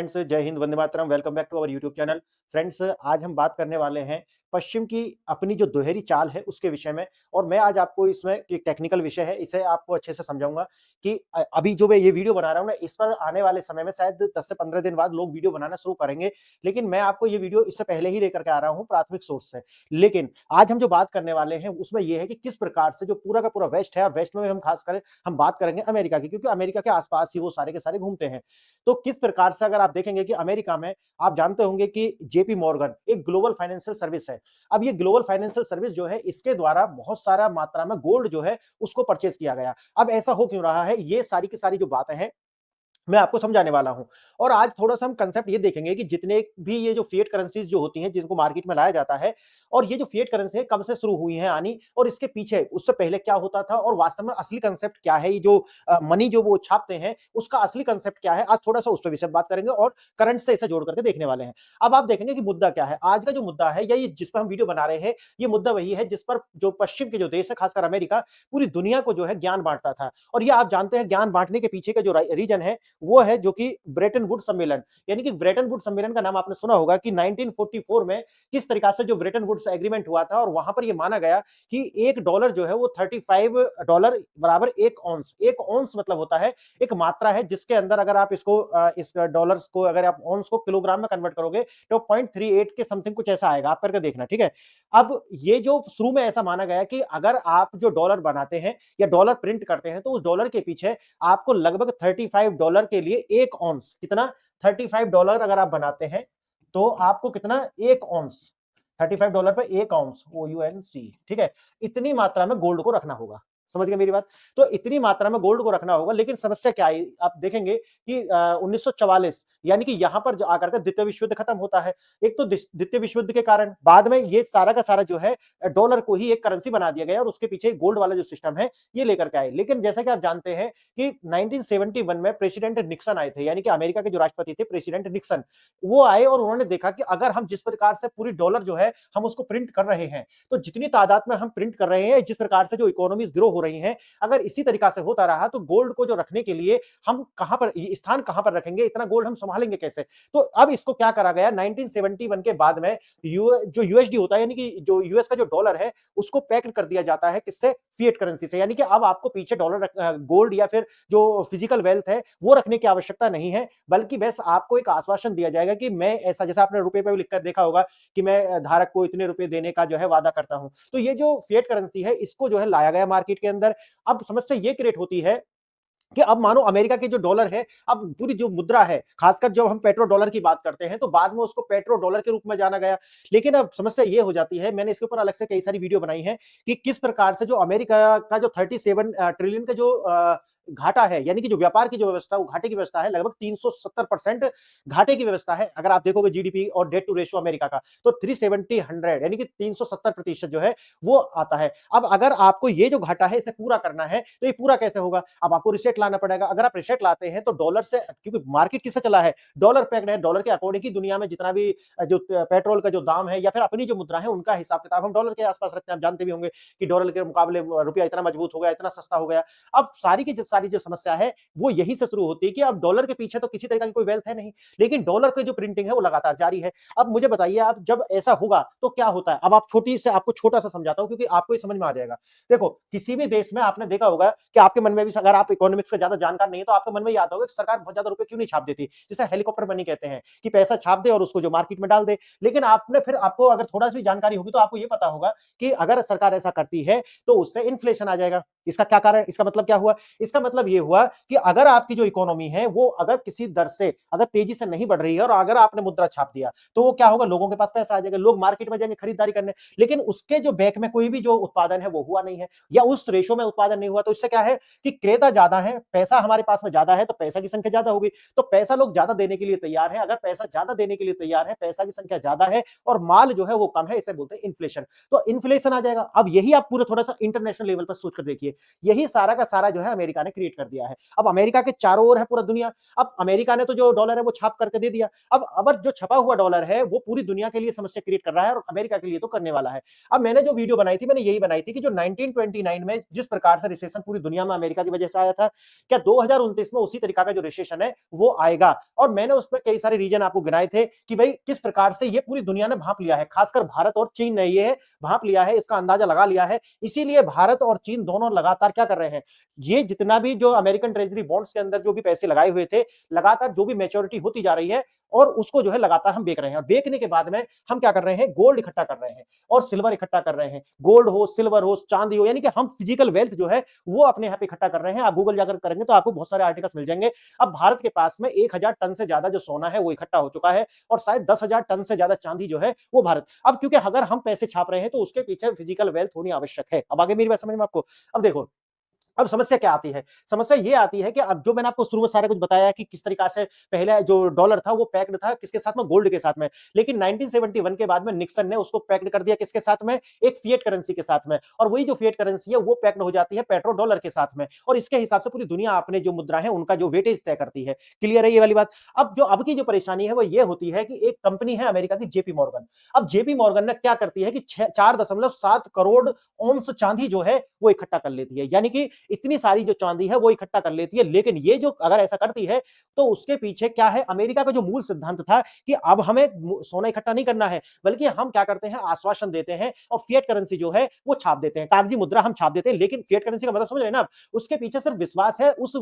Friends, जय हिंद, वंदे मातरम। Welcome back to our YouTube channel. Friends, आज हम बात करने वाले हैं पश्चिम की अपनी जो दोहरी चाल है उसके विषय में। और मैं आज आपको इसमें एक टेक्निकल विषय है, इसे आपको अच्छे से समझाऊंगा कि अभी जो मैं ये वीडियो बना रहा हूँ ना, इस पर आने वाले समय में शायद 10 से 15 दिन बाद लोग वीडियो बनाना शुरू करेंगे। लेकिन मैं आपको ये वीडियो इससे पहले ही लेकर के आ रहा हूँ प्राथमिक सोर्स से। लेकिन आज हम जो बात करने वाले हैं उसमें यह है कि किस प्रकार से जो पूरा का पूरा वेस्ट है, और वेस्ट में हम खास कर हम बात करेंगे अमेरिका की, क्योंकि अमेरिका के आसपास ही वो सारे के सारे घूमते हैं। तो किस प्रकार से अगर आप देखेंगे कि अमेरिका में आप जानते होंगे कि जेपी मॉर्गन एक ग्लोबल फाइनेंशियल सर्विस है। अब ये ग्लोबल फाइनेंशियल सर्विस जो है, इसके द्वारा बहुत सारा मात्रा में गोल्ड जो है उसको परचेज किया गया। अब ऐसा हो क्यों रहा है, ये सारी की सारी जो बातें हैं मैं आपको समझाने वाला हूं। और आज थोड़ा-सा हम कांसेप्ट ये देखेंगे कि जितने भी ये जो फिएट करेंसीज जो होती हैं, जिनको मार्केट में लाया जाता है, और ये जो फिएट करेंसी है कब से शुरू हुई हैं आनी, और इसके पीछे उससे पहले क्या होता था, और वास्तव में असली कांसेप्ट क्या है। ये जो मनी जो वो छापते हैं उसका असली कांसेप्ट क्या है, आज थोड़ा-सा उस पे विषय बात करेंगे और करंट से इसे जोड़ करके देखने वाले हैं। अब आप देखेंगे कि मुद्दा क्या है। आज का जो मुद्दा है, या ये जिस पर हम वीडियो बना रहे हैं, ये मुद्दा वही है जिस पर जो पश्चिम के जो देश है, खासकर अमेरिका, पूरी दुनिया को जो है ज्ञान बांटता था। और ये आप जानते हैं, ज्ञान बांटने के पीछे का जो रीजन है वो है जो कि ब्रेटन वुड सम्मेलन। यानी कि ब्रेटन वुड सम्मेलन का नाम आपने सुना होगा कि 1944 में किस तरीका से जो ब्रेटन वुड्स एग्रीमेंट हुआ था, और वहां पर यह माना गया कि $1 जो है वो $35 बराबर एक औंस मतलब होता है एक मात्रा है, जिसके अंदर अगर आप इस डॉलर्स को, अगर आप औंस को किलोग्राम में कन्वर्ट करोगे तो 0.38 के समथिंग कुछ ऐसा आएगा। आप करके देखना, ठीक है। अब ये जो शुरू में ऐसा माना गया कि अगर आप जो डॉलर बनाते हैं या डॉलर प्रिंट करते हैं, तो उस डॉलर के पीछे आपको लगभग $35 के लिए एक ऑन्स, कितना, $35 अगर आप बनाते हैं तो आपको कितना, एक ऑन्स, $35 पे एक ऑन्स, OUNC, ठीक है। इतनी मात्रा में गोल्ड को रखना होगा। समझ गए मेरी बात। तो इतनी मात्रा में गोल्ड को रखना होगा, लेकिन समस्या क्या आई, आप देखेंगे कि 1944 यानी कि यहां पर जो आकर के द्वितीय विश्व युद्ध खत्म होता है। एक तो द्वितीय विश्व युद्ध के कारण बाद में ये सारा का सारा जो है डॉलर को ही एक करेंसी बना दिया गया, और उसके पीछे गोल्ड वाला जो सिस्टम है ये लेकर के आए। लेकिन जैसा कि आप जानते हैं कि 1971 में प्रेसिडेंट निक्सन आए थे, यानी कि अमेरिका के जो राष्ट्रपति थे प्रेसिडेंट निक्सन, वो आए और उन्होंने देखा कि अगर हम जिस प्रकार से पूरी डॉलर जो है हम उसको प्रिंट कर रहे हैं, तो जितनी तादाद में हम प्रिंट कर रहे हैं, जिस प्रकार से जो इकोनॉमीज ग्रो हो रही हैं, अगर इसी तरीका से होता रहा तो गोल्ड को जो रखने के लिए हम कहां पर, स्थान कहां पर रखेंगे, इतना गोल्ड हम संभालेंगे कैसे। तो अब इसको क्या करा गया, 1971 के बाद में जो यूएसडी होता है, यानी कि जो यूएस का जो डॉलर है, उसको पैक्ड कर दिया जाता है, किससे, फिएट करेंसी से। यानी कि अब आपको पीछे डॉलर, गोल्ड या फिर जो फिजिकल वेल्थ है वो रखने की आवश्यकता नहीं है, बल्कि बस आपको एक आश्वासन दिया जाएगा कि मैं ऐसा, जैसा आपने रुपए पे भी लिखकर देखा होगा कि मैं धारक को इतने रुपए देने का जो है वादा करता हूं। तो ये जो फिएट करेंसी है, इसको जो है लाया गया मार्केट के अंदर। अब समस्या ये क्रिएट होती है कि अब मानो अमेरिका के जो डॉलर है, अब पूरी जो मुद्रा है, खासकर जब हम पेट्रो डॉलर की बात करते हैं, तो बाद में उसको पेट्रो डॉलर के रूप में जाना गया। लेकिन अब समस्या ये हो जाती है, मैंने इसके ऊपर अलग से कई सारी वीडियो बनाई है कि किस प्रकार से जो अमेरिका का जो 37 ट्रिलियन का जो घाटा है, यानी कि जो व्यापार की जो व्यवस्था, वो घाटे की व्यवस्था है, लगभग 370% घाटे की व्यवस्था है। अगर आप देखोगे जीडीपी और डेट टू रेशियो अमेरिका का, तो 370 यानी कि 370% जो है वो आता है। अब अगर आपको ये जो घाटा है इसे पूरा करना है, तो ये पूरा कैसे होगा, अब आपको रिसेट लाना पड़ेगा। अगर आप रिसेट लाते हैं तो डॉलर से, क्योंकि मार्केट किससे चला है, डॉलर पैक्ड है, डॉलर के अकॉर्डिंग ही दुनिया में जितना भी जो पेट्रोल का जो दाम है या फिर अपनी जो मुद्रा है, उनका हिसाब किताब हम डॉलर के आसपास रखते हैं। आप जानते भी होंगे कि डॉलर के मुकाबले रुपया इतना मजबूत हो गया, इतना सस्ता हो गया। अब सारी की सारी जो समस्या है वो यही से शुरू होती है कि अब डॉलर के पीछे तो किसी तरह की कोई वेल्थ है नहीं, लेकिन डॉलर की जो प्रिंटिंग है वो लगातार जारी है। अब मुझे बताइए, आप जब ऐसा होगा तो क्या होता है। अब आप आपको छोटा सा समझाता हूं, क्योंकि आपको ये समझ में आ जाएगा। देखो, किसी भी देश में आपने देखा होगा कि आपके मन में भी, अगर आप इकोनॉमिक्स का ज्यादा जानकार नहीं है, तो आपके मन में याद होगा कि सरकार बहुत ज्यादा रुपए क्यों नहीं छाप देती, जिसे हेलीकॉप्टर मनी कहते हैं, कि पैसा छाप दे और उसको जो मार्केट में डाल दे। लेकिन आपने फिर, आपको अगर थोड़ा सी जानकारी होगी तो आपको ये पता होगा कि अगर सरकार ऐसा करती है तो उससे इन्फ्लेशन आ जाएगा। इसका क्या कारण, इसका मतलब क्या हुआ, इसका मतलब ये हुआ कि अगर आपकी जो इकोनॉमी है वो अगर किसी दर से, अगर तेजी से नहीं बढ़ रही है, और अगर आपने मुद्रा छाप दिया, तो वो क्या होगा, लोगों के पास पैसा आ जाएगा, लोग मार्केट में जाएंगे खरीदारी करने। लेकिन उसके जो बैक में कोई भी जो उत्पादन है वो हुआ नहीं है, या उस रेशो में उत्पादन नहीं हुआ, तो इससे क्या है कि क्रेता ज्यादा है, पैसा हमारे पास में ज्यादा है, तो पैसा की संख्या ज्यादा होगी, तो पैसा लोग ज्यादा देने के लिए तैयार है। अगर पैसा ज्यादा देने के लिए तैयार है, पैसा की संख्या ज्यादा है और माल जो है वो कम है, इसे बोलते हैं इन्फ्लेशन। तो इन्फ्लेशन आ जाएगा। अब यही आप पूरा थोड़ा सा इंटरनेशनल लेवल पर सोच कर देखिए, यही सारा का सारा जो है अमेरिका ने है क्रिएट कर दिया है। अब अमेरिका के चारों ओर है पूरा दुनिया। अब अमेरिका ने तो जो डॉलर है वो छाप करके दे दिया। अब जो छपा हुआ डॉलर है वो पूरी दुनिया के लिए समस्या क्रिएट कर रहा है और अमेरिका के लिए तो करने वाला है। अब मैंने जो वीडियो बनाई थी मैंने यही बनाई थी कि जो 1929 में जिस प्रकार से रिसेशन पूरी दुनिया में अमेरिका की वजह से आया था, क्या 2029 में उसी तरीका का जो रिसेशन है वो आएगा? और मैंने उसमें कई सारे रीजन आपको गिनाए थे कि भाई किस प्रकार से ये पूरी दुनिया ने भांप लिया है, खासकर भारत और चीन ने ये भांप लिया है, इसका अंदाजा लगा लिया है। इसीलिए भारत और चीन दोनों लगातार क्या कर रहे हैं, ये जितना भी जो अमेरिकन ट्रेजरी बॉन्ड्स के अंदर जो भी पैसे लगाए हुए थे, लगातार जो भी मैच्योरिटी होती जा रही है और उसको जो है लगातार हम बेच रहे हैं। और बेचने के बाद में हम क्या कर रहे हैं, गोल्ड इकट्ठा कर रहे हैं और सिल्वर इकट्ठा कर रहे हैं। गोल्ड हो, सिल्वर हो, चांदी हो, यानी कि हम फिजिकल वेल्थ जो है वो अपने यहाँ पे इकट्ठा कर रहे हैं। आप गूगल जाकर करेंगे तो आपको बहुत सारे आर्टिकल्स मिल जाएंगे। अब भारत के पास में 1000 टन से ज्यादा जो सोना है वो इकट्ठा हो चुका है और शायद 10,000 टन से ज्यादा चांदी जो है वो भारत। अब क्योंकि अगर हम पैसे छाप रहे हैं तो उसके पीछे फिजिकल वेल्थ होनी आवश्यक है। अब आगे मेरी बात समझ में आपको? अब देखो, अब समस्या क्या आती है? समस्या ये आती है कि अब जो मैंने आपको शुरू में सारा कुछ बताया कि किस तरीका से पहले जो डॉलर था वो पैक्ड था किसके साथ में, गोल्ड के साथ में। लेकिन 1971 के बाद में निक्सन ने उसको पैक्ड कर दिया किसके साथ में, एक फिएट करेंसी के साथ में। और वही जो फिएट करेंसी है वो पैक्ड हो जाती है पेट्रो डॉलर के साथ में और इसके हिसाब से पूरी दुनिया अपने जो मुद्रा है उनका जो वेटेज तय करती है। क्लियर है ये वाली बात? अब की जो परेशानी है वो ये होती है कि एक कंपनी है अमेरिका की जेपी मॉर्गन। अब जेपी मॉर्गन ने क्या करती है कि 4.7 करोड़ औंस चांदी जो है वो इकट्ठा कर लेती है, यानी कि इतनी सारी जो चांदी है वो इकट्ठा कर लेती है। लेकिन ये जो अगर ऐसा करती है तो उसके पीछे क्या है, अमेरिका का जो मूल सिद्धांत था कि अब हमें सोना इकट्ठा नहीं करना है, बल्कि हम क्या करते हैं, आश्वासन देते हैं और फिएट करेंसी जो है वो छाप देते हैं, कागजी मुद्रा हम छाप देते हैं। लेकिन फिएट करेंसी का मतलब समझ रहे हैं ना आप, उसके पीछे सिर्फ विश्वास है, उस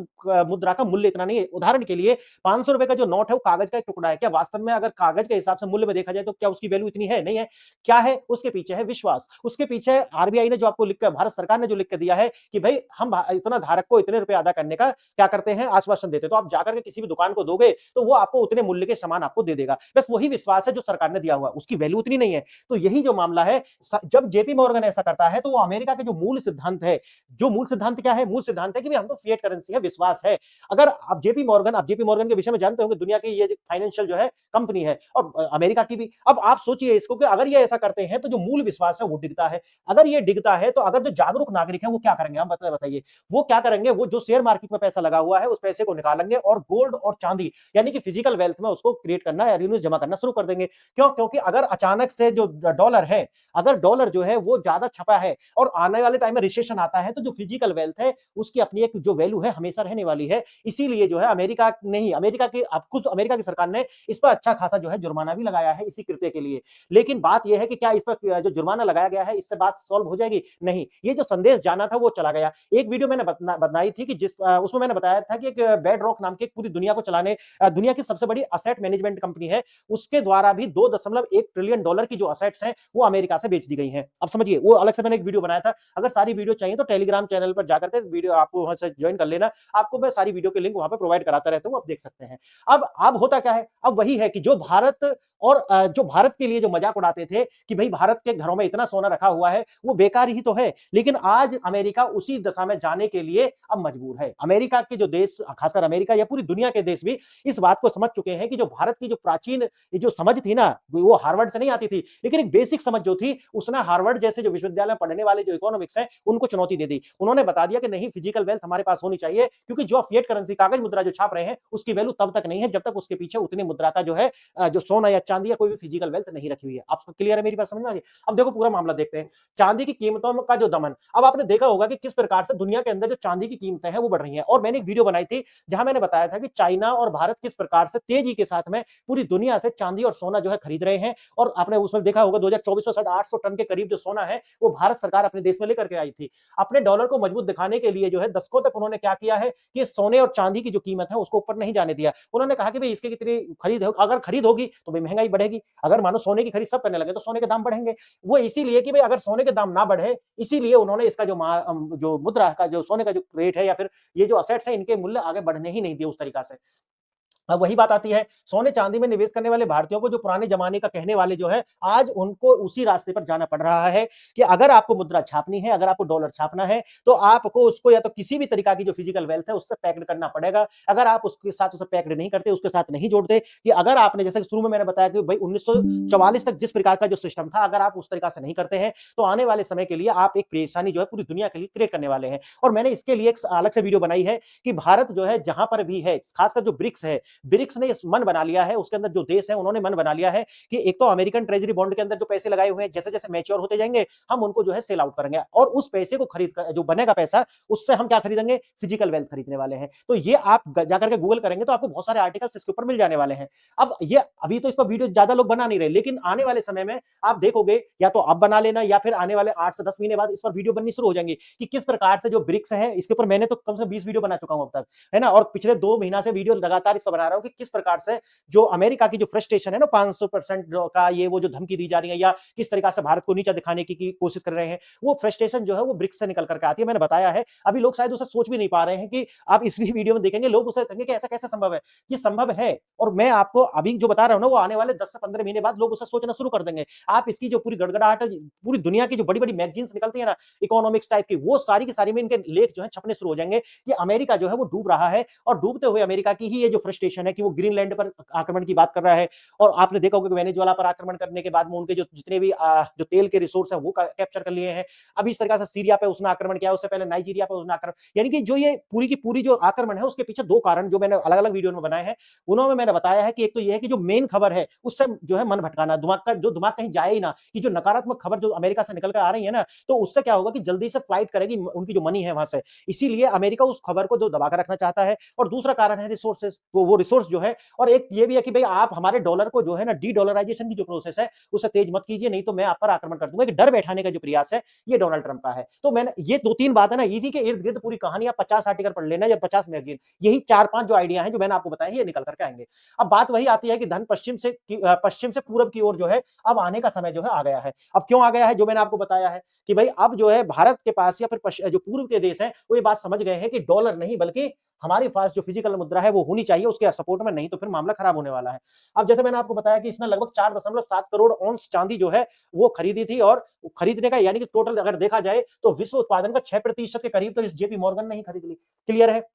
मुद्रा का मूल्य इतना नहीं है। उदाहरण के लिए 500 रुपए का जो नोट है वो कागज का एक टुकड़ा है, क्या वास्तव में अगर कागज के हिसाब से मूल्य में देखा जाए तो क्या उसकी वैल्यू इतनी है? नहीं है। क्या है उसके पीछे? है विश्वास। उसके पीछे आरबीआई ने जो आपको लिख कर, भारत सरकार ने जो लिख कर दिया है कि भाई हम इतना धारक को इतने रुपए अदा करने का क्या करते हैं, आश्वासन देते हैं। तो आप जाकर के किसी भी दुकान को दोगे तो वो आपको उतने मूल्य के सामान आपको दे देगा। बस वही विश्वास है जो सरकार ने दिया हुआ, उसकी वैल्यू उतनी नहीं है। तो यही जो मामला है, जब जेपी मॉर्गन ऐसा करता है तो वो अमेरिका के जो मूल सिद्धांत है, जो मूल सिद्धांत क्या है, मूल सिद्धांत है कि हम तो फिएट करेंसी है, विश्वास है। अगर आप जेपी मॉर्गन के विषय में जानते होंगे, दुनिया की ये फाइनेंशियल जो है कंपनी है और अमेरिका की भी। अब आप सोचिए इसको कि अगर ये ऐसा करते हैं तो जो मूल विश्वास है वो डिगता है। अगर ये डिगता है तो अगर जो जागरूक नागरिक है वो क्या करेंगे, हम बताइए। वो क्या करेंगे, वो जो शेयर मार्केट में पैसा लगा हुआ है उस पैसे को निकालेंगे और गोल्ड और चांदी यानी कि फिजिकल वेल्थ में उसको क्रिएट करना या रिन्यूज जमा करना शुरू कर देंगे। क्यों? क्योंकि अगर अचानक से जो डॉलर है, अगर डॉलर जो है वो ज्यादा छपा है और आने वाले टाइम में रिसेशन आता है तो जो फिजिकल वेल्थ है उसकी अपनी एक जो वैल्यू है हमेशा रहने वाली है। इसीलिए जो है अमेरिका नहीं, अमेरिका की अब कुछ अमेरिका की सरकार ने इस पर अच्छा खासा जो है जुर्माना भी लगाया है इसी कृत्य के लिए। लेकिन बात यह है कि क्या इस पर जो जुर्माना लगाया गया है इससे बात सॉल्व हो जाएगी? नहीं, ये जो संदेश जाना था वो चला गया। एक वीडियो मैंने बनाई थी कि उसमें मैंने बताया था कि एक बेड रॉक नाम की पूरी दुनिया को चलाने, दुनिया की सबसे बड़ी असेट मैनेजमेंट कंपनी है, उसके द्वारा भी 2.1 ट्रिलियन डॉलर की जो असेट्स हैं वो अमेरिका से बेच दी गई हैं। अब समझिए, वो अलग से मैंने एक वीडियो बनाया था। अगर सारी वीडियो चाहिए तो टेलीग्राम चैनल पर जाकर के वीडियो आपको वहां से ज्वाइन कर लेना, आपको मैं सारी वीडियो के लिंक वहां पे प्रोवाइड कराता रहता हूं, आप देख सकते हैं। अब होता क्या है, अब वही है कि जो भारत और जो भारत के लिए जो मजाक उड़ाते थे कि भाई भारत के घरों में इतना सोना रखा हुआ है वो बेकार ही तो है। लेकिन आज अमेरिका उसी दशा में जाने के लिए अब मजबूर है। अमेरिका के जो देश, खासकर अमेरिका या पूरी दुनिया के देश भी इस बात को समझ चुके हैं कि जो भारत की जो प्राचीन जो समझ थी ना, वो हार्वर्ड से नहीं आती थी, लेकिन एक बेसिक समझ जो थी उसने हार्वर्ड जैसे जो विश्वविद्यालय में पढ़ने वाले जो इकोनॉमिक्स है उनको चुनौती दे दी। उन्होंने बता दिया कि नहीं, फिजिकल वेल्थ हमारे पास होनी चाहिए, क्योंकि जो फिएट करेंसी कागज मुद्रा जो छाप रहे हैं उसकी वैल्यू तब तक नहीं है जब तक उसके पीछे उतनी मुद्रा का जो है जो सोना या चांदी या कोई भी फिजिकल वेल्थ नहीं रखी हुई है। आपको क्लियर है मेरी बात, समझ में आ गई? अब देखो पूरा मामला देखते हैं, चांदी की कीमतों का जो दमन। अब आपने देखा होगा कि किस प्रकार से दुनिया के अंदर जो चांदी की कीमतें हैं वो बढ़ रही हैं। और मैंने एक वीडियो बनाई थी जहां मैंने बताया था कि चाइना और भारत किस प्रकार से तेजी के साथ में पूरी दुनिया से चांदी और सोना जो है खरीद रहे हैं। और आपने उसमें देखा होगा 2024 में शायद 800 टन के करीब जो सोना है वो भारत सरकार अपने देश में लेकर के आई थी। अपने डॉलर को मजबूत दिखाने के लिए जो है दशकों तक उन्होंने क्या किया है कि सोने और चांदी की जो कीमत है उसको ऊपर नहीं जाने दिया। उन्होंने कहा कि भाई इसकी कितनी खरीद है, अगर खरीद होगी तो भाई महंगाई बढ़ेगी, अगर मानो सोने की खरीद सब करने लगे तो सोने के दाम बढ़ेंगे। वो इसीलिए कि भाई अगर सोने के दाम ना बढ़े, इसीलिए उन्होंने इसका जो मुद्रा का जो सोने का जो रेट है या फिर ये जो असेट्स है इनके मूल्य आगे बढ़ने ही नहीं दिए उस तरीका से। अब वही बात आती है, सोने चांदी में निवेश करने वाले भारतीयों को जो पुराने जमाने का कहने वाले जो है, आज उनको उसी रास्ते पर जाना पड़ रहा है कि अगर आपको मुद्रा छापनी है, अगर आपको डॉलर छापना है, तो आपको उसको या तो किसी भी तरीका की जो फिजिकल वेल्थ है उससे पैक्ड करना पड़ेगा। अगर आप उसके साथ उसे पैक्ड नहीं करते, उसके साथ नहीं जोड़ते, कि अगर आपने जैसे शुरू में मैंने बताया कि भाई 1944 तक जिस प्रकार का जो सिस्टम था, अगर आप उस तरीका से नहीं करते हैं, तो आने वाले समय के लिए आप एक परेशानी जो है पूरी दुनिया के लिए क्रिएट करने वाले हैं। और मैंने इसके लिए एक अलग से वीडियो बनाई है कि भारत जो है जहां पर भी है, खासकर जो ब्रिक्स है, ब्रिक्स ने मन बना लिया है, उसके अंदर जो देश है उन्होंने मन बना लिया है कि एक तो अमेरिकन ट्रेजरी बॉन्ड के अंदर जो पैसे लगाए हुए हैं, जैसे जैसे मैच्योर होते जाएंगे हम उनको जो है सेल आउट करेंगे, और उस पैसे को खरीद कर जो बनेगा पैसा, उससे हम क्या खरीदेंगे, फिजिकल वेल्थ खरीदने वाले हैं। तो ये आप जाकर के गूगल करेंगे तो आपको बहुत सारे आर्टिकल्स इसके ऊपर मिल जाने वाले हैं। अब ये अभी तो इस पर वीडियो ज्यादा लोग बना नहीं रहे, लेकिन आने वाले समय में आप देखोगे, या तो अब बना लेना या फिर आने वाले 8 से 10 महीने बाद इस पर वीडियो बननी शुरू हो जाएंगी कि किस प्रकार से जो ब्रिक्स है, इसके ऊपर मैंने तो कम से कम 20 वीडियो बना चुका हूं अब तक, है ना। और पिछले 2 महीना से वीडियो लगातार इस पर बना रहा हूं कि किस प्रकार से जो अमेरिका की जो फ्रस्ट्रेशन है ना, 500% का ये वो जो धमकी दी जा रही है, या किस तरीका से भारत को नीचा दिखाने की कोशिश कर रहे हैं, वो फ्रस्ट्रेशन जो है वो ब्रिक्स से निकल करके आती है। मैंने बताया है, अभी लोग शायद उसे सोच भी नहीं पा रहे हैं कि आप इस भी वीडियो में देखेंगे, लोग उसे कहेंगे कि ऐसा कैसे संभव है। ये संभव है, और मैं आपको अभी जो बता रहा हूं ना, वो आने वाले 10 से 15 महीने बाद लोग उसे सोचना शुरू कर देंगे। आप इसकी जो पूरी गड़गड़ाहट है, पूरी दुनिया की जो बड़ी बड़ी मैगजीन्स निकलती है ना, इकोनॉमिक्स टाइप की, वो सारी की सारी में इनके लेख जो है छपने शुरू हो जाएंगे कि अमेरिका जो है वो डूब रहा है, और डूबते हुए अमेरिका की ही ये जो फ्रस्ट्रेशन है कि वो ग्रीनलैंड पर आक्रमण की बात कर रहा है। और आपने देखा होगा कि वेनेजुएला पर आक्रमण करने के बाद में उनके जो जितने भी जो तेल के रिसोर्स हैं वो कैप्चर कर लिए हैं। अभी इस तरह से सीरिया पे उसने आक्रमण किया, उससे पहले नाइजीरिया पे उसने आक्रमण, यानी कि जो ये पूरी की पूरी जो आक्रमण है उसके पीछे 2 कारण जो मैंने अलग-अलग वीडियो में बनाए हैं, उन्होंने मैंने बताया है कि एक तो ये है कि जो मेन खबर है उससे जो है मन भटकाना, दिमाग कहीं जाए ही ना, कि जो नकारात्मक खबर जो अमेरिका से निकल कर आ रही है ना, तो उससे क्या होगा कि जल्दी से फ्लाइट करेगी उनकी जो मनी है वहां से। इसीलिए अमेरिका उस खबर को जो दबा कर रखना चाहता है। और दूसरा कारण है रिसोर्सेज, वो रिसोर्स जो है, और एक ये भी है कि भाई आप हमारे डॉलर को जो है ना, डी डॉलराइजेशन की जो प्रोसेस है उसे तेज मत कीजिए, नहीं तो मैं आप पर आक्रमण कर दूंगा। एक डर बैठाने का जो प्रयास है ये डोनाल्ड ट्रंप का है। तो मैंने ये 2-3 बात है ना, इसी के इर्द गिर्द पूरी कहानी, आप 50 आर्टिकल पढ़ लेना या 50 मैगजीन, यही 4-5 जो आइडिया है जो मैंने आपको बताया ये निकल करके आएंगे। अब बात वही आती है कि धन पश्चिम से पूरब की ओर जो है अब आने का समय जो है आ गया है। अब क्यों आ गया है, जो मैंने आपको बताया है कि भाई अब जो है भारत के पास या फिर जो पूर्व के देश हैं वो ये बात समझ गए हैं कि डॉलर नहीं बल्कि हमारे पास जो फिजिकल मुद्रा है वो होनी चाहिए उसके सपोर्ट में, नहीं तो फिर मामला खराब होने वाला है। अब जैसे मैंने आपको बताया कि इसने लगभग 4.7 करोड़ औंस चांदी जो है वो खरीदी थी, और खरीदने का यानी कि टोटल अगर देखा जाए तो विश्व उत्पादन का 6% के करीब तो इस जेपी मॉर्गन ने ही खरीद ली। क्लियर है।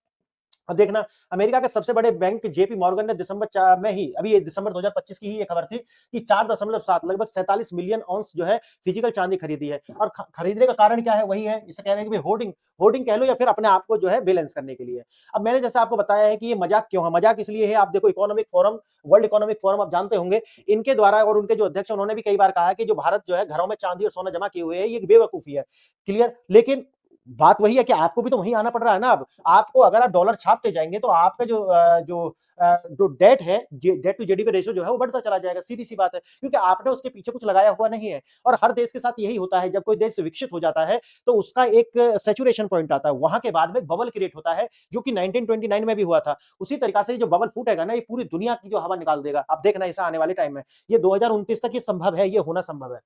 अब देखना, अमेरिका के सबसे बड़े बैंक जेपी मॉर्गन ने दिसंबर में ही, अभी ये दिसंबर 2025 की ही ये खबर थी कि 4.7 लगभग 47 मिलियन ऑन्स जो है फिजिकल चांदी खरीदी है। और खरीदने का कारण क्या है, वही है, इसे कह रहे हैं कि होर्डिंग होर्डिंग कह लो या फिर अपने आप को जो है बैलेंस करने के लिए। अब मैंने जैसे आपको बताया है कि ये मजाक क्यों है, मजाक इसलिए है, आप देखो economic forum, world economic forum आप जानते होंगे, इनके द्वारा और उनके जो अध्यक्ष उन्होंने भी कई बार कहा कि जो भारत जो है घरों में चांदी और सोना जमा किए हुए है ये बेवकूफी है। क्लियर। लेकिन बात वही है कि आपको भी तो वहीं आना पड़ रहा है ना। अब आपको अगर आप डॉलर छापते जाएंगे तो आपका जो डेट है, डेट टू जीडीपी रेशियो जो है वो बढ़ता चला जाएगा, सीधी सी बात है, क्योंकि आपने उसके पीछे कुछ लगाया हुआ नहीं है। और हर देश के साथ यही होता है, जब कोई देश विकसित हो जाता है तो उसका एक सैचुरेशन पॉइंट आता है, वहां के बाद में बबल क्रिएट होता है, जो कि 1929 में भी हुआ था। उसी तरीका से जो बबल फूटेगा ना, ये पूरी दुनिया की जो हवा निकाल देगा। आप देखना ऐसा आने वाले टाइम में, ये 2029 तक ये संभव है, ये होना संभव है।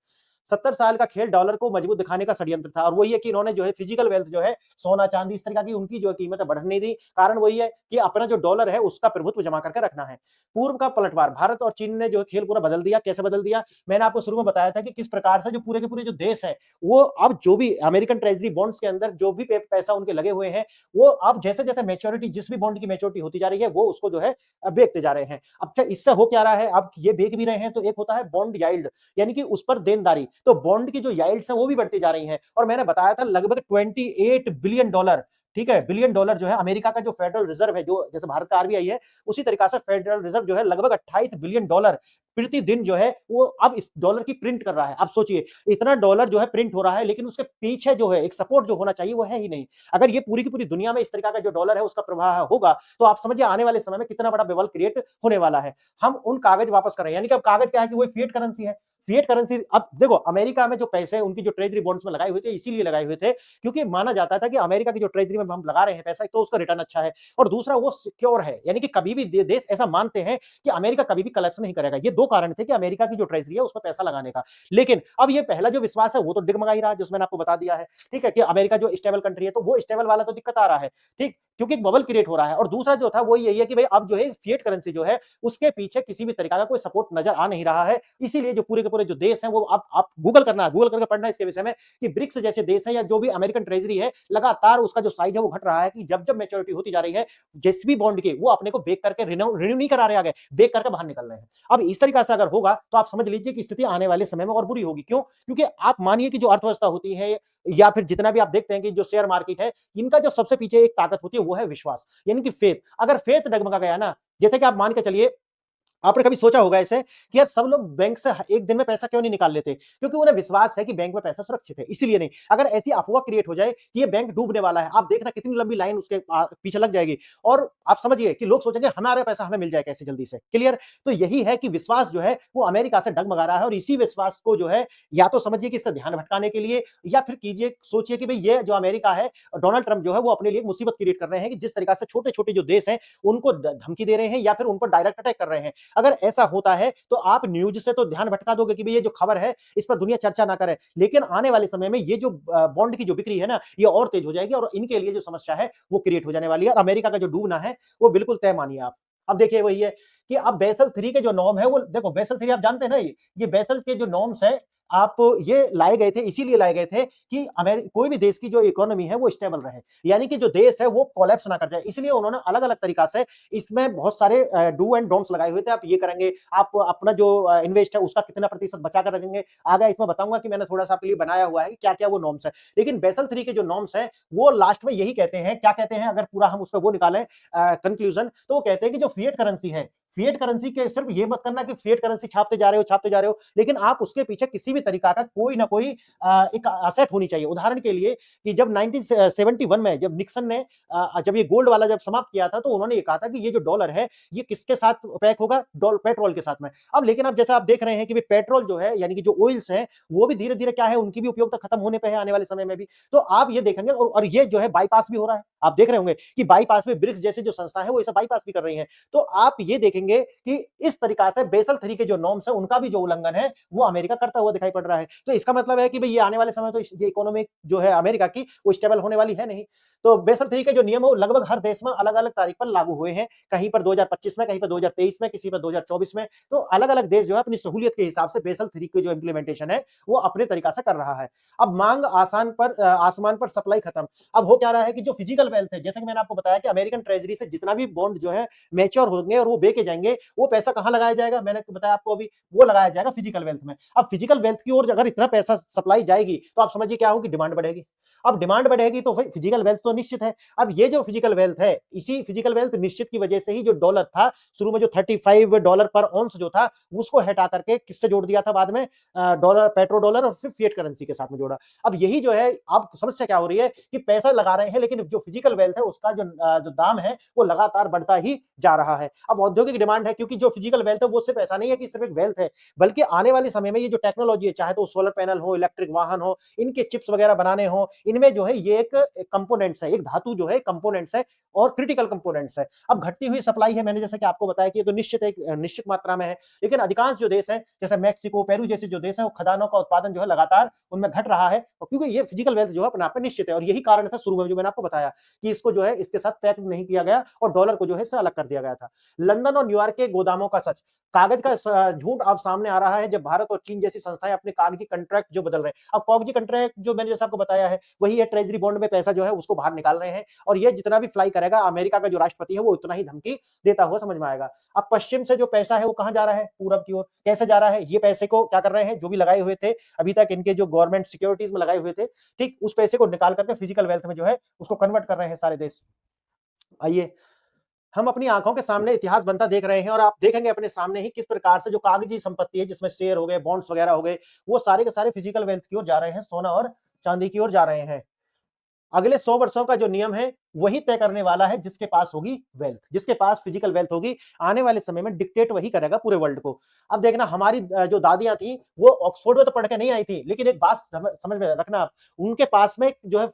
70 साल का खेल डॉलर को मजबूत दिखाने का षड्यंत्र था, और वही है कि इन्होंने जो है फिजिकल वेल्थ जो है सोना चांदी इस तरह की उनकी जो कीमतें बढ़ने नहीं दी। कारण वही है कि अपना जो डॉलर है उसका प्रभुत्व जमा करके रखना है। पूर्व का पलटवार, भारत और चीन ने जो खेल पूरा बदल दिया। कैसे बदल दिया, मैंने आपको शुरू में बताया था कि किस प्रकार से जो पूरे के पूरे जो देश है वो अब जो भी अमेरिकन ट्रेजरी बॉन्ड्स के अंदर जो भी पैसा उनके लगे हुए हैं, वो अब जैसे जैसे मेच्योरिटी, जिस भी बॉन्ड की मेच्योरिटी होती जा रही है वो उसको जो है बेचते जा रहे हैं। अब इससे हो क्या रहा है, अब ये बेच भी रहे हैं तो एक होता है बॉन्ड याइल्ड, यानी कि उस पर देनदारी, तो बॉन्ड की जो याइल्ड्स हैं वो भी बढ़ती जा रही हैं। और मैंने बताया था लगभग 28 बिलियन डॉलर, ठीक है, बिलियन डॉलर जो है अमेरिका का जो फेडरल रिजर्व है, जो जैसे भारत का आरबीआई है उसी तरीका से फेडरल रिजर्व जो है लगभग 28 बिलियन डॉलर प्रतिदिन जो है वो अब इस डॉलर की प्रिंट कर रहा है। आप सोचिए, इतना डॉलर जो है प्रिंट हो रहा है, लेकिन उसके पीछे जो है एक सपोर्ट जो होना चाहिए वो है ही नहीं। अगर ये पूरी की पूरी दुनिया में इस तरीका का जो डॉलर है उसका प्रवाह होगा तो आप समझिए आने वाले समय में कितना बड़ा बबल क्रिएट होने वाला है। हम उन कागज वापस कर रहे हैं, यानी कि अब कागज क्या है कि वो फिएट करेंसी है। फिएट करेंसी, अब देखो अमेरिका में जो पैसे उनकी जो ट्रेजरी बॉन्ड्स में लगाए हुए थे, इसीलिए लगाए हुए थे क्योंकि माना जाता था कि अमेरिका की जो ट्रेजरी में हम लगा रहे हैं पैसा, तो उसका रिटर्न अच्छा है, और दूसरा वो सिक्योर है, यानी कि कभी भी देश ऐसा मानते हैं कि अमेरिका कभी भी कलेप्स नहीं करेगा। ये दो कारण थे कि अमेरिका की जो ट्रेजरी है उसमें पैसा लगाने का। लेकिन अब ये पहला जो विश्वास है वो तो डिगमगा ही रहा है, जो मैंने आपको बता दिया है, ठीक है, कि अमेरिका जो स्टेबल कंट्री है, तो वो स्टेबल वाला तो दिक्कत आ रहा है, ठीक, क्योंकि एक बबल क्रिएट हो रहा है। और दूसरा जो था वो यही है कि भाई अब जो है फिएट करेंसी जो है उसके पीछे किसी भी तरीका का कोई सपोर्ट नजर आ नहीं रहा है। इसीलिए जो पूरे के पूरे जो देश हैं वो अब आप गूगल करना, गूगल करके पढ़ना इसके विषय में कि ब्रिक्स जैसे देश हैं या जो भी अमेरिकन ट्रेजरी है, लगातार उसका जो साइज है वो घट रहा है, कि जब जब मैच्योरिटी होती जा रही है जिस भी बॉन्ड की, वो अपने को बेक करके रिन्यू नहीं करा रहे, आगे बेक करके बाहर निकल रहे हैं। अब इस तरीका से अगर होगा तो आप समझ लीजिए कि स्थिति आने वाले समय में और बुरी होगी। क्यों? क्योंकि आप मानिए कि जो अर्थव्यवस्था होती है या फिर जितना भी आप देखते हैं कि जो शेयर मार्केट है, इनका जो सबसे पीछे एक ताकत होती है वो है विश्वास, यानी कि फेथ। अगर फेथ डगमगा गया ना, जैसे कि आप मान के चलिए, आपने कभी सोचा होगा ऐसे कि यार सब लोग बैंक से एक दिन में पैसा क्यों नहीं निकाल लेते? क्योंकि उन्हें विश्वास है कि बैंक में पैसा सुरक्षित है, इसीलिए नहीं। अगर ऐसी अफवाह क्रिएट हो जाए कि ये बैंक डूबने वाला है, आप देखना कितनी लंबी लाइन उसके पीछे लग जाएगी, और आप समझिए कि लोग सोचेंगे हमारा पैसा हमें मिल जाए कैसे जल्दी से। क्लियर? तो यही है कि विश्वास जो है वो अमेरिका से डगमगा रहा है, और इसी विश्वास को जो है या तो समझिए कि इससे ध्यान भटकाने के लिए, या फिर कीजिए सोचिए कि भाई ये जो अमेरिका है, डोनाल्ड ट्रंप जो है वो अपने लिए एक मुसीबत क्रिएट कर रहे हैं, कि जिस तरीका से छोटे छोटे जो देश हैं उनको धमकी दे रहे हैं या फिर उन पर डायरेक्ट अटैक कर रहे हैं। अगर ऐसा होता है तो आप न्यूज से तो ध्यान भटका दोगे कि भाई ये जो खबर है इस पर दुनिया चर्चा ना करे, लेकिन आने वाले समय में ये जो बॉन्ड की जो बिक्री है ना, ये और तेज हो जाएगी, और इनके लिए जो समस्या है वो क्रिएट हो जाने वाली है, और अमेरिका का जो डूबना है वो बिल्कुल तय मानिए आप। अब देखिए वही है कि अब बेसल 3 के जो नॉर्म है, वो देखो बेसल 3 आप जानते हैं ना, ये बेसल के जो नॉर्म्स है, आप ये लाए गए थे, इसीलिए लाए गए थे कि कोई भी देश की जो इकोनॉमी है वो स्टेबल रहे, यानी कि जो देश है वो कोलैप्स ना कर जाए। इसलिए उन्होंने अलग अलग तरीका से इसमें बहुत सारे डू एंड डोंट्स लगाए हुए थे। आप ये करेंगे, आप अपना जो इन्वेस्ट है उसका कितना प्रतिशत बचा कर रखेंगे, आगे इसमें बताऊंगा कि मैंने थोड़ा सा आपके लिए बनाया हुआ है कि क्या क्या वो नॉर्म्स है। लेकिन बेसल 3 के जो नॉर्म्स है वो लास्ट में यही कहते हैं, क्या कहते हैं, अगर पूरा हम उसका वो निकालें कंक्लूजन, तो वो कहते हैं कि जो फिएट करेंसी है, फिएट करेंसी के सिर्फ ये मत करना कि फिएट करेंसी छापते जा रहे हो, लेकिन आप उसके पीछे किसी भी तरीका का कोई ना कोई एक असेट होनी चाहिए। उदाहरण के लिए कि जब 1971 में जब निक्सन ने जब ये गोल्ड वाला जब समाप्त किया था, तो उन्होंने ये कहा था कि ये जो डॉलर है ये किसके साथ पैक होगा, पेट्रोल के साथ में। अब लेकिन अब जैसा आप देख रहे हैं कि पेट्रोल जो है, यानी कि जो ऑयल्स हैं, वो भी धीरे धीरे क्या है, उनकी भी उपयोगिता खत्म होने पे है आने वाले समय में भी। तो आप ये देखेंगे, और ये जो है बाईपास भी हो रहा है, आप देख रहे होंगे कि बाईपास में ब्रिक्स जैसे जो संस्था है वो इसे बाईपास भी कर रही है। तो आप ये देखेंगे कि इस तरीका से बेसल 3 के जो नॉर्म्स है उनका भी जो उल्लंघन है वो अमेरिका करता हुआ दिखाई पड़ रहा है। तो इसका मतलब है कि भाई ये आने वाले समय तो ये इकोनॉमी जो है अमेरिका की वो स्टेबल होने वाली है नहीं। तो बेसल 3 के जो नियम है वो लगभग हर देश में अलग अलग तारीख पर लागू हुए हैं, कहीं पर 2025 में, कहीं पर 2023 में, किसी पर 2024 में। तो अलग अलग देश जो है अपनी सहूलियत के हिसाब से बेसल 3 की जो इंप्लीमेंटेशन है वो अपने तरीका से कर रहा है। अब मांग आसमान पर सप्लाई खत्म। अब हो क्या रहा है कि जो फिजिकल वेल्थ है, जैसे कि मैंने आपको बताया कि अमेरिकन ट्रेजरी से जितना भी बॉन्ड जो है मैच्योर होंगे और वो बेचे जाएंगे, वो पैसा कहां लगाया जाएगा, मैंने बताया आपको अभी, वो लगाया जाएगा फिजिकल वेल्थ में। अब फिजिकल वेल्थ की ओर अगर इतना पैसा सप्लाई जाएगी तो आप समझिए क्या होगी, डिमांड बढ़ेगी। अब डिमांड बढ़ेगी तो फिजिकल वेल्थ तो निश्चित है। अब ये जो फिजिकल वेल्थ है, इसी फिजिकल वेल्थ निश्चित की वजह से ही जो डॉलर था शुरू में, जो $35 पर ऑन्स जो था, उसको हटा करके किससे जोड़ दिया था बाद में, डॉलर, पेट्रो डॉलर, और फिर फिएट करेंसी के साथ में जोड़ा। अब यही जो है, आप समस्या क्या हो रही है कि पैसा लगा रहे हैं लेकिन जो फिजिकल वेल्थ है उसका जो दाम है वो लगातार बढ़ता ही जा रहा है। अब औद्योगिक डिमांड है, क्योंकि जो फिजिकल वेल्थ है वो सिर्फ ऐसा नहीं है कि सिर्फ एक वेल्थ है, बल्कि आने वाले समय में ये जो टेक्नोलॉजी है, चाहे तो सोलर पैनल हो, इलेक्ट्रिक वाहन हो, इनके चिप्स वगैरह बनाने हो, इनमें जो है ये एक कंपोनेंट्स है, एक धातु जो है कंपोनेंट्स है, और क्रिटिकल कंपोनेंट्स है। अब घटती हुई सप्लाई है, मैंने जैसे कि आपको बताया कि ये तो निश्चित एक निश्चित मात्रा में है, लेकिन अधिकांश जो देश है जैसे मैक्सिको, पेरू जैसे जो देश है, वो खदानों का उत्पादन जो है लगातार उनमें घट रहा है, क्योंकि ये फिजिकल वेल्थ जो है अपने आप में निश्चित है। और यही कारण था शुरू में जो मैंने आपको बताया कि इसको जो है इसके साथ पैक नहीं किया गया और डॉलर को जो है इससे अलग कर दिया गया था। लंदन और न्यूयॉर्क के गोदामों का सच, कागज का झूठ अब सामने आ रहा है, जब भारत और चीन जैसी संस्थाएं अपने कागजी कंट्रैक्ट जो बदल रहे हैं। अब कागजी कंट्रैक्ट जो मैंने जैसे आपको बताया है वही है, ट्रेजरी बॉन्ड में पैसा जो है उसको बाहर निकाल रहे हैं, और ये जितना भी फ्लाई करेगा अमेरिका का जो राष्ट्रपति है वो उतना ही धमकी देता हुआ समझ में आएगा। अब पश्चिम से जो पैसा है वो कहां जा रहा है, पूरब की ओर कैसे जा रहा है, ये पैसे को क्या कर रहे हैं, जो भी लगाए हुए थे अभी तक इनके जो गवर्नमेंट सिक्योरिटीज में लगाए हुए थे, ठीक, उस पैसे को निकाल करके फिजिकल वेल्थ में जो है उसको कन्वर्ट कर रहे हैं सारे देश। आइए हम अपनी आंखों के सामने इतिहास बनता देख रहे हैं, और आप देखेंगे अपने सामने ही किस प्रकार से जो कागजी संपत्ति है, जिसमें शेयर हो गए, बॉन्ड्स वगैरह हो गए, वो सारे के सारे फिजिकल वेल्थ की ओर जा रहे हैं, सोना और चांदी की ओर जा रहे हैं। अगले 100 वर्षों का जो नियम है वही तय करने वाला है जिसके पास होगी वेल्थ, जिसके पास फिजिकल वेल्थ होगी, आने वाले समय में डिक्टेट वही करेगा पूरे वर्ल्ड को। अब देखना हमारी जो दादियां थी वो ऑक्सफोर्ड में तो पढ़ के नहीं आई थी, लेकिन एक बात समझ में रखना आप, उनके पास में जो है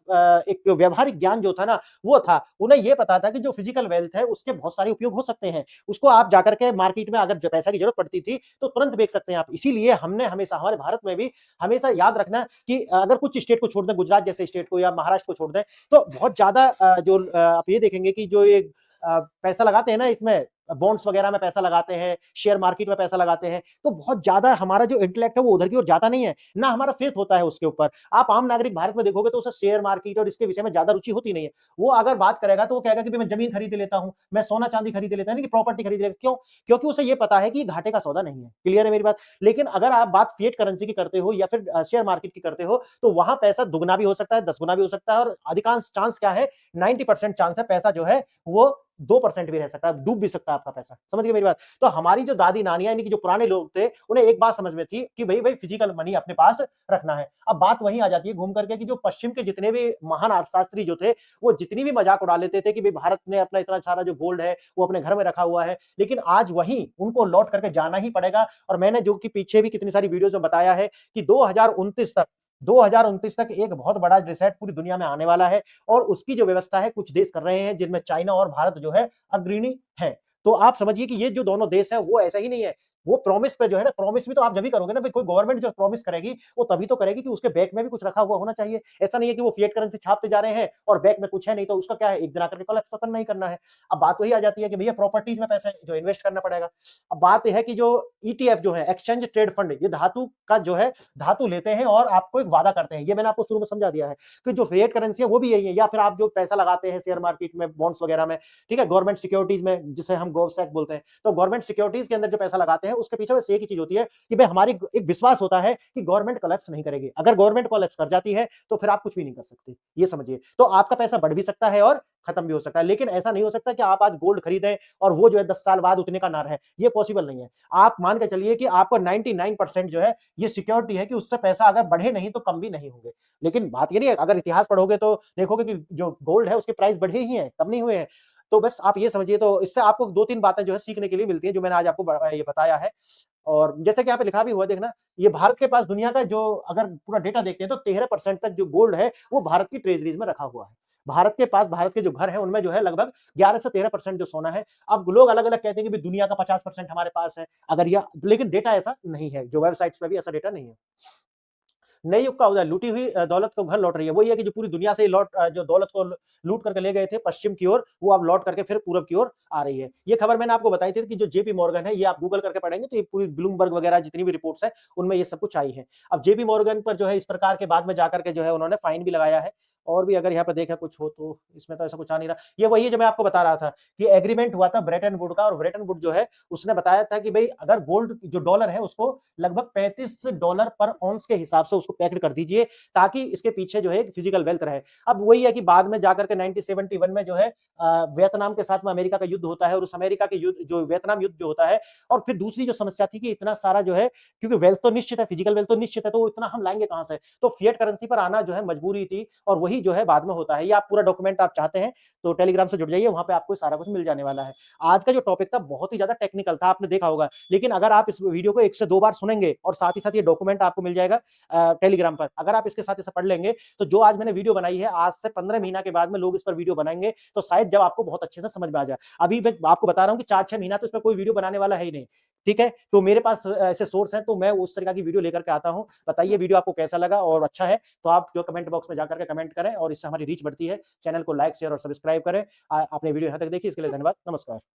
एक व्यवहारिक ज्ञान जो था ना वो था, उन्हें ये पता था कि जो फिजिकल वेल्थ है उसके बहुत सारे उपयोग हो सकते हैं, उसको आप जाकर के मार्केट में अगर पैसा की जरूरत पड़ती थी तो तुरंत बेच सकते हैं आप। इसीलिए हमने हमेशा हमारे भारत में भी हमेशा याद रखना कि अगर कुछ स्टेट को छोड़ दें, गुजरात जैसे स्टेट को या महाराष्ट्र को छोड़ दें, तो बहुत ज्यादा आप ये देखेंगे कि जो ये पैसा लगाते हैं ना इसमें, बॉन्ड्स वगैरह में पैसा लगाते हैं, शेयर मार्केट में पैसा लगाते हैं, तो बहुत ज्यादा हमारा जो इंटेलेक्ट है वो उधर की ओर जाता नहीं है, ना हमारा फेथ होता है उसके ऊपर। आप आम नागरिक भारत में देखोगे तो उसे शेयर मार्केट और इसके विषय में ज्यादा रुचि होती नहीं है। वो अगर बात करेगा तो वो कहेगा कि मैं जमीन खरीद लेता हूं, मैं सोना चांदी खरीद लेता हूं, कि प्रॉपर्टी खरीद लेता। क्यों? क्योंकि उसे ये पता है कि घाटे का सौदा नहीं है। क्लियर है मेरी बात? लेकिन अगर आप बात फिएट करेंसी की करते हो या फिर शेयर मार्केट की करते हो, तो वहां पैसा दुगना भी हो सकता है, 10 गुना भी हो सकता है, और अधिकांश चांस क्या है, 90% चांस है पैसा जो है वो 2% भी रह सकता है, डूब भी सकता है आपका पैसा। समझ गए मेरी बात? तो हमारी जो दादी नानियां यानी कि जो पुराने लोग थे, उन्हें एक बात समझ में थी कि भाई भाई फिजिकल मनी अपने पास रखना है। अब बात वहीं आ जाती है घूम करके कि जो पश्चिम के जितने भी महान अर्थशास्त्री जो थे, वो जितनी भी मजाक उड़ा लेते थे कि भाई भारत ने अपना इतना सारा जो गोल्ड है वो अपने घर में रखा हुआ है, लेकिन आज वहीं उनको लौट करके जाना ही पड़ेगा। और मैंने जो कि पीछे भी कितनी सारी वीडियोज में बताया है कि 2029 तक एक बहुत बड़ा रिसेट पूरी दुनिया में आने वाला है, और उसकी जो व्यवस्था है कुछ देश कर रहे हैं, जिनमें चाइना और भारत जो है अग्रणी है। तो आप समझिए कि ये जो दोनों देश है वो ऐसा ही नहीं है, वो प्रॉमिस पे जो है ना, प्रॉमिस भी तो आप जब ही करोगे ना भाई, कोई गवर्नमेंट जो प्रॉमिस करेगी वो तभी तो करेगी कि उसके बैक में भी कुछ रखा हुआ होना चाहिए। ऐसा नहीं है कि वो फिएट करेंसी छापते जा रहे हैं और बैक में कुछ है नहीं, तो उसका क्या है, एक दिन आकर के कोलैप्स तो करना ही करना है। अब बात वही आ जाती है कि भैया प्रॉपर्टीज में पैसे जो इन्वेस्ट करना पड़ेगा। अब बात यह है कि जो ईटीएफ जो है, एक्सचेंज ट्रेड फंड, ये धातु का जो है धातु लेते हैं और आपको एक वादा करते हैं। ये मैंने आपको शुरू में समझा दिया है कि जो फिएट करेंसी है वो भी यही है, या फिर आप जो पैसा लगाते हैं शेयर मार्केट में, बॉन्ड्स वगैरह में, ठीक है, गवर्नमेंट सिक्योरिटीज में, जिसे हम गोवसैक बोलते हैं, तो गवर्नमेंट सिक्योरिटीज के अंदर जो पैसा लगाते हैं उसके पीछे बस एक ही चीज होती है कि भाई हमारी एक विश्वास होता है कि गवर्नमेंट कोलैप्स नहीं करेगी। अगर गवर्नमेंट कोलैप्स कर जाती है तो फिर आप कुछ भी नहीं कर सकते, ये समझिए। तो आपका पैसा बढ़ भी सकता है और खत्म भी हो सकता है, लेकिन ऐसा नहीं हो सकता कि आप आज गोल्ड खरीदें और वो जो है 10 साल बाद उतने का ना रहे, ये पॉसिबल नहीं है। आप मान के चलिए कि आपको 99% जो है ये सिक्योरिटी है कि उससे पैसा अगर बढ़े नहीं तो कम भी नहीं होंगे। लेकिन बात ये नहीं है, अगर इतिहास पढ़ोगे तो देखोगे कि जो गोल्ड है उसके प्राइस बढ़े ही हैं, कम नहीं हुए हैं। तो बस आप ये समझिए, तो इससे आपको 2-3 बातें जो है सीखने के लिए मिलती है, जो मैंने आज आपको ये बताया है। और जैसे कि यहाँ पे लिखा भी हुआ है, देखना, ये भारत के पास दुनिया का जो अगर पूरा डेटा देखते हैं तो 13% तक जो गोल्ड है वो भारत की ट्रेजरीज में रखा हुआ है। भारत के पास, भारत के जो घर है उनमें जो है लगभग 11 से 13% जो सोना है। अब लोग अलग-अलग कहते हैं कि दुनिया का 50% हमारे पास है। अगर यह, लेकिन डेटा ऐसा नहीं है, जो वेबसाइट्स पे भी ऐसा डेटा नहीं है। नए युग का उदय, लूटी हुई दौलत को घर लौट रही है। वही है कि जो पूरी दुनिया से जो दौलत को लूट करके ले गए थे पश्चिम की ओर, वो अब लौट करके फिर पूरब की ओर आ रही है। ये खबर मैंने आपको बताई थी कि जो जेपी मॉर्गन है, ये आप गूगल करके पढ़ेंगे तो ये पूरी ब्लूमबर्ग वगैरह जितनी भी रिपोर्ट्स है उनमें ये सब कुछ आई है। अब जेपी मॉर्गन पर जो है इस प्रकार के बाद में जाकर के जो है उन्होंने फाइन भी लगाया है। और भी अगर यहाँ पे देखा कुछ हो तो इसमें तो ऐसा कुछ आ नहीं रहा। ये वही है जो मैं आपको बता रहा था कि एग्रीमेंट हुआ था ब्रेटन वुड का, और ब्रेटन वुड जो है उसने बताया था कि भाई अगर गोल्ड जो डॉलर है उसको लगभग $35 पर ऑन्स के हिसाब से उसको पैक्ड कर दीजिए, ताकि इसके पीछे जो है फिजिकल वेल्थ रहे। अब वही है कि बाद में जाकर के 1971 में जो है वियतनाम के साथ में अमेरिका का युद्ध होता है, और उस अमेरिका के युद्ध, जो वियतनाम युद्ध जो होता है, और फिर दूसरी जो समस्या थी कि इतना सारा जो है, क्योंकि वेल्थ तो निश्चित है, फिजिकल वेल्थ तो निश्चित है, तो इतना हम लाएंगे कहां से, तो फिएट करेंसी पर आना जो है मजबूरी थी, और वही जो है बाद में होता है। ये आप पूरा डॉक्यूमेंट आप चाहते हैं तो टेलीग्राम से जुड़ जाइए, वहां पे आपको सारा कुछ मिल जाने वाला है। आज का जो टॉपिक था बहुत ही ज्यादा टेक्निकल था, आपने देखा होगा, लेकिन अगर आप इस वीडियो को 1 से 2 बार सुनेंगे और साथ ही साथ ये डॉक्यूमेंट आपको मिल जाएगा टेलीग्राम पर, अगर आप इसके साथ इसे पढ़ लेंगे, तो जो आज मैंने वीडियो बनाई है, आज से 15 महीना के बाद में लोग इस पर वीडियो बनाएंगे, तो शायद जब आपको बहुत अच्छे से समझ में आ जाए। अभी मैं आपको बता रहा हूं कि 4-6 महीना तो इस पर कोई वीडियो बनाने वाला है ही नहीं। ठीक है, तो मेरे पास ऐसे सोर्स हैं, तो मैं उस तरह की वीडियो लेकर के आता हूं। बताइए वीडियो आपको कैसा लगा, और अच्छा है तो आप जो कमेंट बॉक्स में जाकर के कमेंट करें, और इससे हमारी रीच बढ़ती है। चैनल को लाइक, शेयर और सब्सक्राइब करें। आपने वीडियो यहां तक देखी, इसके लिए धन्यवाद। नमस्कार।